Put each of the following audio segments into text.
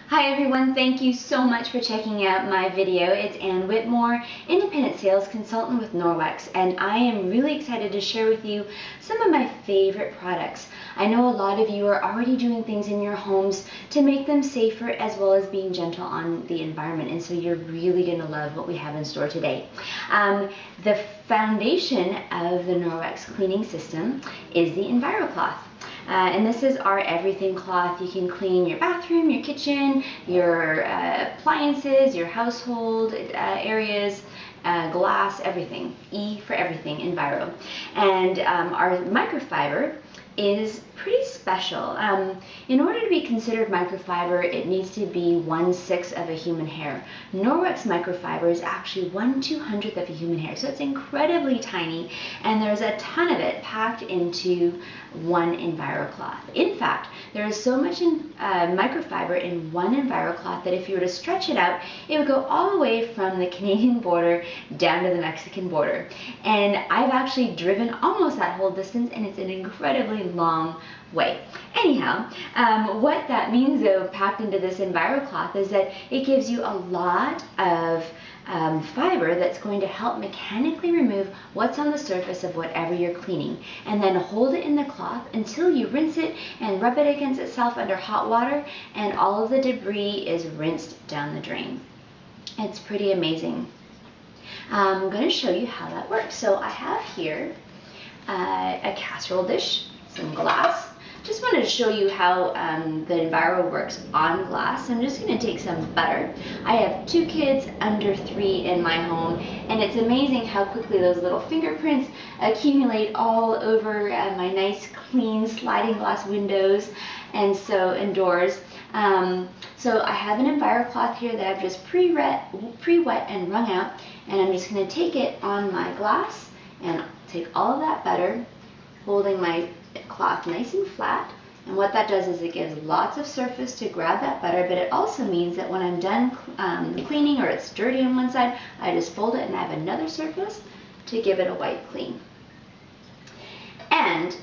Hi everyone, thank you so much for checking out my video. It's Ann Whitmore, independent sales consultant with Norwex, and I am really excited to share with you some of my favorite products. I know a lot of you are already doing things in your homes to make them safer as well as being gentle on the environment, and so you're really going to love what we have in store today. The foundation of the Norwex cleaning system is the Enviro cloth. And this is our everything cloth. You can clean your bathroom, your kitchen, your appliances, your household areas, glass, everything. E for everything, Enviro. And our microfiber is pretty special. In order to be considered microfiber, it needs to be 1/6 of a human hair. Norwex microfiber is actually 1/200th of a human hair, so it's incredibly tiny, and there's a ton of it packed into one Enviro cloth. In fact, there is so much microfiber in one Enviro cloth that if you were to stretch it out, it would go all the way from the Canadian border down to the Mexican border. And I've actually driven almost that whole distance, and it's an incredibly long way. Anyhow, what that means though, packed into this Enviro cloth, is that it gives you a lot of fiber that's going to help mechanically remove what's on the surface of whatever you're cleaning, and then hold it in the cloth until you rinse it and rub it against itself under hot water, and all of the debris is rinsed down the drain. It's pretty amazing. I'm going to show you how that works. So I have here a casserole dish, some glass. Just wanted to show you how the Enviro works on glass. I'm just going to take some butter. I have 2 kids under 3 in my home, and it's amazing how quickly those little fingerprints accumulate all over my nice clean sliding glass windows and doors. So I have an Enviro cloth here that I've just pre-wet and wrung out, and I'm just going to take it on my glass and take all of that butter, holding my cloth nice and flat. And what that does is it gives lots of surface to grab that butter, but it also means that when I'm done cleaning, or it's dirty on one side, I just fold it and I have another surface to give it a wipe clean. And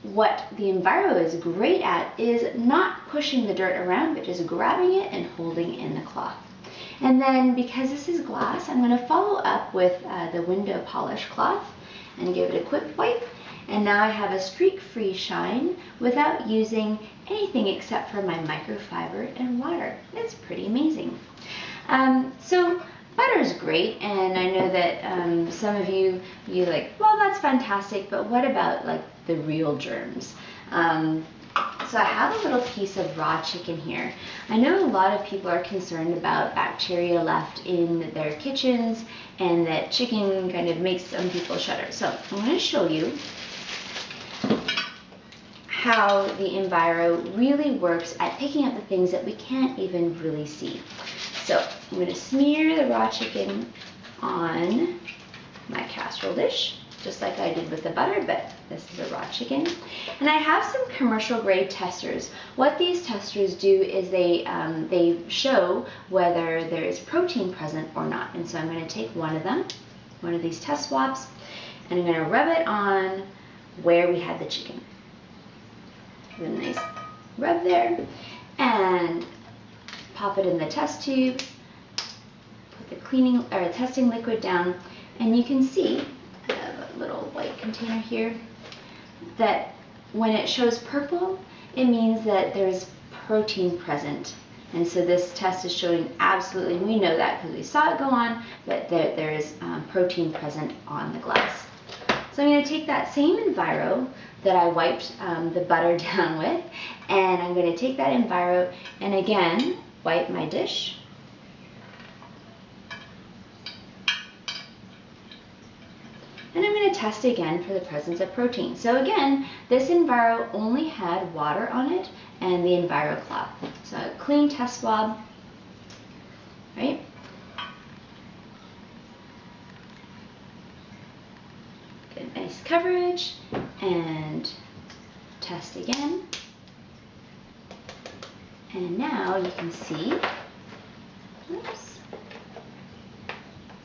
what the Enviro is great at is not pushing the dirt around, but just grabbing it and holding it in the cloth. And then, because this is glass, I'm going to follow up with the window polish cloth and give it a quick wipe. And now I have a streak-free shine without using anything except for my microfiber and water. It's pretty amazing. So butter is great, and I know that some of you like, well, that's fantastic, but what about like the real germs? So I have a little piece of raw chicken here. I know a lot of people are concerned about bacteria left in their kitchens, and that chicken kind of makes some people shudder. So I'm going to show you how the Enviro really works at picking up the things that we can't even really see. So I'm going to smear the raw chicken on my casserole dish, just like I did with the butter, but this is a raw chicken. And I have some commercial grade testers. What these testers do is they show whether there is protein present or not. And so I'm going to take one of these test swabs, and I'm going to rub it on where we had the chicken. Give it a nice rub there, and pop it in the test tube, put the testing liquid down, and you can see I have a little white container here that when it shows purple, it means that there's protein present. And so this test is showing absolutely, we know that because we saw it go on, but there is protein present on the glass. So I'm going to take that same Enviro that I wiped the butter down with, and I'm going to take that Enviro and again wipe my dish. And I'm going to test again for the presence of protein. So again, this Enviro only had water on it and the Enviro cloth. So a clean test swab, right? Get nice coverage and test again. And now you can see, oops,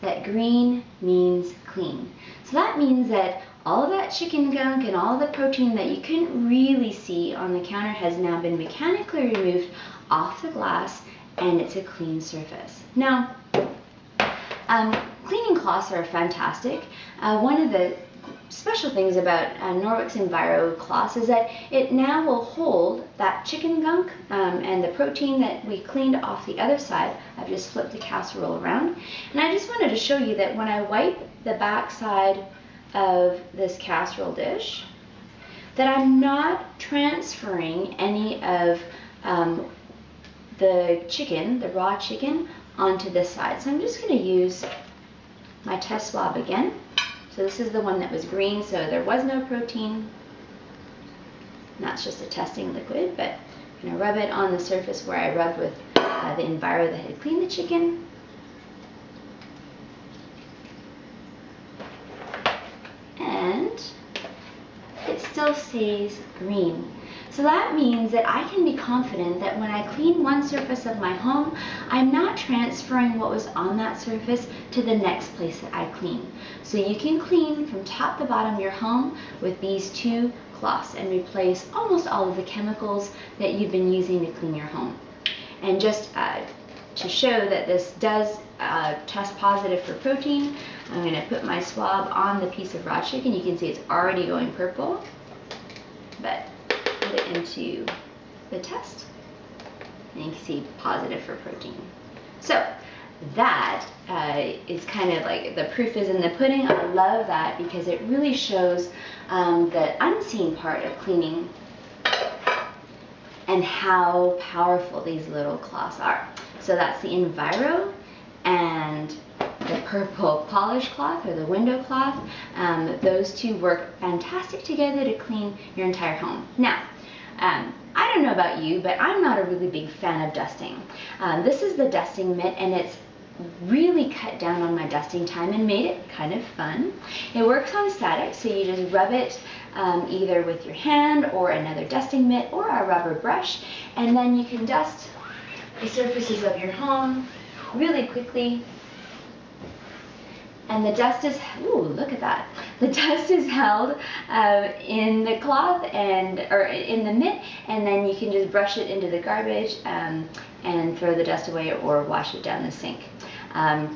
that green means clean. So that means that all of that chicken gunk and all the protein that you couldn't really see on the counter has now been mechanically removed off the glass and it's a clean surface. Now, cleaning cloths are fantastic. One of the special things about Norwex Enviro cloths is that it now will hold that chicken gunk and the protein that we cleaned off the other side. I've just flipped the casserole around, and I just wanted to show you that when I wipe the back side of this casserole dish, that I'm not transferring any of the chicken, the raw chicken, onto this side. So I'm just going to use my test swab again. So this is the one that was green, so there was no protein. And that's just a testing liquid, but I'm going to rub it on the surface where I rubbed with the Enviro that had cleaned the chicken. And it still stays green. So that means that I can be confident that when I clean one surface of my home, I'm not transferring what was on that surface to the next place that I clean. So you can clean from top to bottom your home with these two cloths and replace almost all of the chemicals that you've been using to clean your home. And just to show that this does test positive for protein, I'm going to put my swab on the piece of raw chicken. You can see it's already going purple, but put it into the test, and you can see positive for protein. So that is kind of like the proof is in the pudding. I love that because it really shows the unseen part of cleaning and how powerful these little cloths are. So that's the Enviro and the purple polish cloth or the window cloth. Those two work fantastic together to clean your entire home. Now, I don't know about you, but I'm not a really big fan of dusting. This is the dusting mitt, and it's really cut down on my dusting time and made it kind of fun. It works on static, so you just rub it either with your hand or another dusting mitt or a rubber brush, and then you can dust the surfaces of your home really quickly. And the dust is, ooh, look at that. The dust is held in the cloth or in the mitt, and then you can just brush it into the garbage and throw the dust away or wash it down the sink.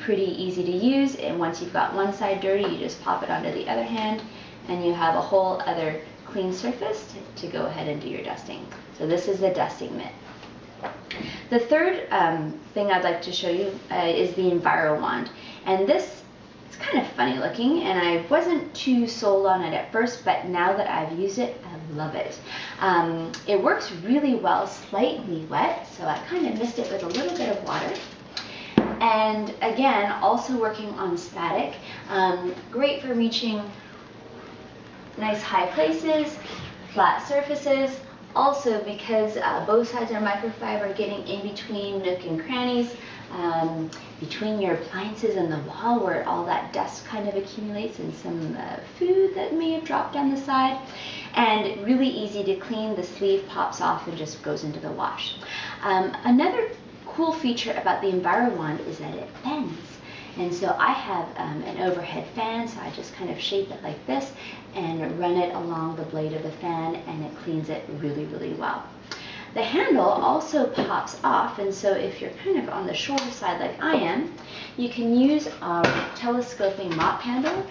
Pretty easy to use, and once you've got one side dirty, you just pop it onto the other hand, and you have a whole other clean surface to go ahead and do your dusting. So this is the dusting mitt. The third thing I'd like to show you is the Enviro Wand, and this it's kind of funny looking, and I wasn't too sold on it at first, but now that I've used it, I love it. It works really well, slightly wet, so I kind of mixed it with a little bit of water. And again, also working on static, great for reaching nice high places, flat surfaces. Also, because both sides are microfiber, getting in between nook and crannies, between your appliances and the wall where all that dust kind of accumulates and some food that may have dropped down the side. And really easy to clean. The sleeve pops off and just goes into the wash. Another cool feature about the Enviro Wand is that it bends. And so I have an overhead fan, so I just kind of shape it like this and run it along the blade of the fan, and it cleans it really, really well. The handle also pops off, and so if you're kind of on the shorter side like I am, you can use our telescoping mop handle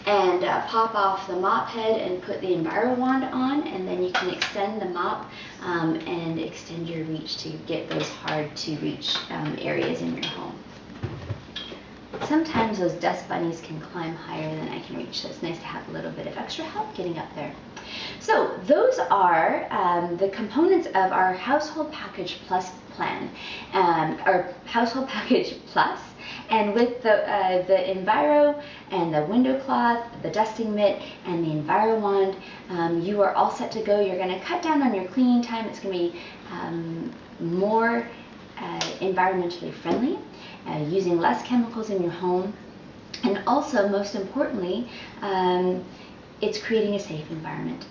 and pop off the mop head and put the Enviro Wand on, and then you can extend the mop and extend your reach to get those hard to reach areas in your home. Sometimes those dust bunnies can climb higher than I can reach, so it's nice to have a little bit of extra help getting up there. So those are the components of our Household Package Plus plan, our Household Package Plus. And with the Enviro and the window cloth, the dusting mitt, and the Enviro Wand, you are all set to go. You're going to cut down on your cleaning time. It's going to be more environmentally friendly, using less chemicals in your home, and also, most importantly, it's creating a safe environment.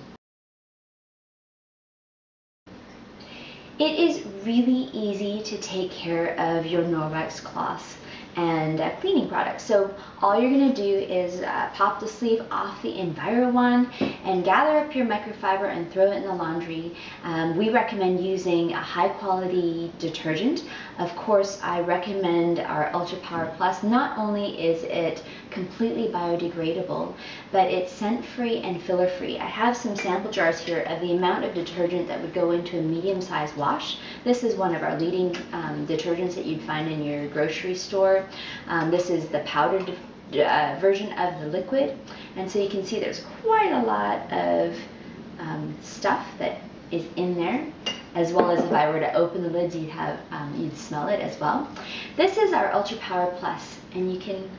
It is really easy to take care of your Norwex cloths and cleaning products. So all you're going to do is pop the sleeve off the Enviro Wand and gather up your microfiber and throw it in the laundry. We recommend using a high quality detergent. Of course, I recommend our Ultra Power Plus. Not only is it completely biodegradable, but it's scent free and filler free. I have some sample jars here of the amount of detergent that would go into a medium-sized wash. This is one of our leading detergents that you'd find in your grocery store. This is the powdered version of the liquid, and so you can see there's quite a lot of stuff that is in there, as well as if I were to open the lids, you'd smell it as well. This is our Ultra Power Plus, and you can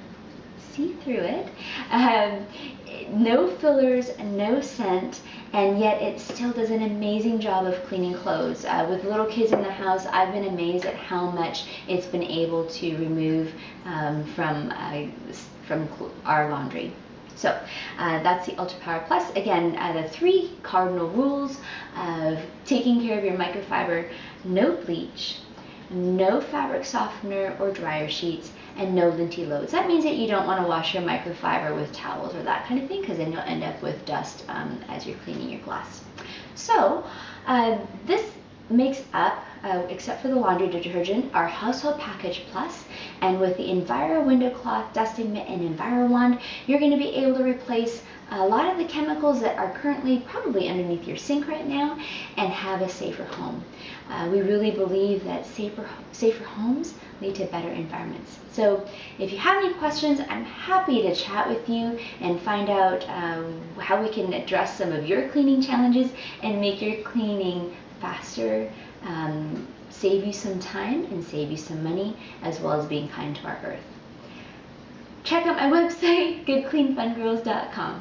see through it. No fillers, no scent, and yet it still does an amazing job of cleaning clothes. With little kids in the house, I've been amazed at how much it's been able to remove from our laundry. So that's the Ultra Power Plus. Again, the 3 cardinal rules of taking care of your microfiber: no bleach, no fabric softener or dryer sheets, and no linty loads. That means that you don't want to wash your microfiber with towels or that kind of thing, because then you'll end up with dust as you're cleaning your glass. So this makes up, except for the laundry detergent, our Household Package Plus. And with the Enviro Window Cloth, Dusting Mitt, and Enviro Wand, you're going to be able to replace a lot of the chemicals that are currently probably underneath your sink right now and have a safer home. We really believe that safer homes lead to better environments. So if you have any questions, I'm happy to chat with you and find out how we can address some of your cleaning challenges and make your cleaning faster, save you some time and save you some money, as well as being kind to our earth. Check out my website, goodcleanfungirls.com.